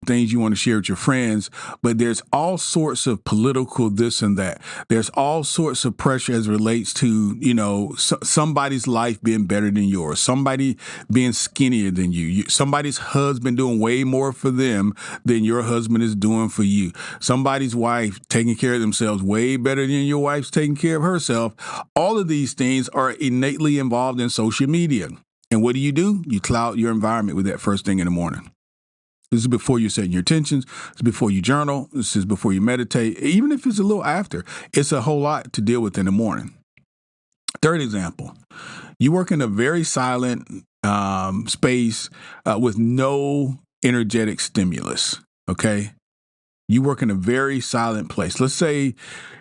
things you want to share with your friends, but there's all sorts of political this and that. There's all sorts of pressure as it relates to, somebody's life being better than yours, somebody being skinnier than you, somebody's husband doing way more for them than your husband is doing for you, somebody's wife taking care of themselves way better than your wife's taking care of herself. All of these things are innately involved in social media. And what do? You cloud your environment with that first thing in the morning. This is before you're setting your intentions. It's before you journal. This is before you meditate. Even if it's a little after, it's a whole lot to deal with in the morning. Third example, you work in a very silent space with no energetic stimulus, okay? You work in a very silent place. Let's say,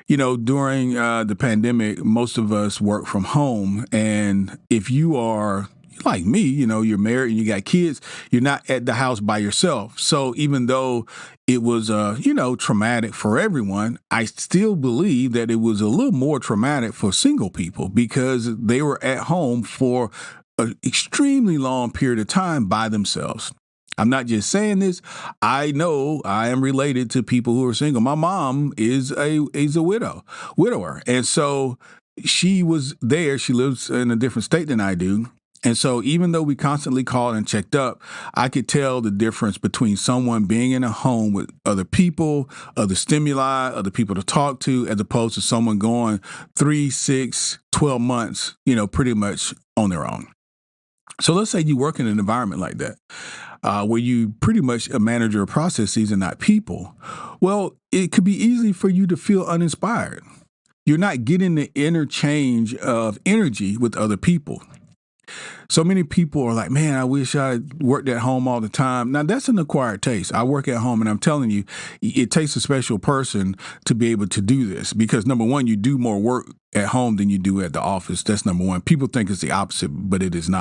during the pandemic, most of us work from home. And if you are like me, you're married and you got kids, you're not at the house by yourself. So even though it was, traumatic for everyone, I still believe that it was a little more traumatic for single people because they were at home for an extremely long period of time by themselves. I'm not just saying this. I know I am related to people who are single. My mom is a widower. And so she was there. She lives in a different state than I do. And so even though we constantly called and checked up, I could tell the difference between someone being in a home with other people, other stimuli, other people to talk to, as opposed to someone going 3, 6, 12 months, pretty much on their own. So let's say you work in an environment like that, where you pretty much a manager of processes and not people. Well, it could be easy for you to feel uninspired. You're not getting the interchange of energy with other people. So many people are like, man, I wish I worked at home all the time. Now, that's an acquired taste. I work at home, and I'm telling you, it takes a special person to be able to do this because, number one, you do more work at home than you do at the office. That's number one. People think it's the opposite, but it is not.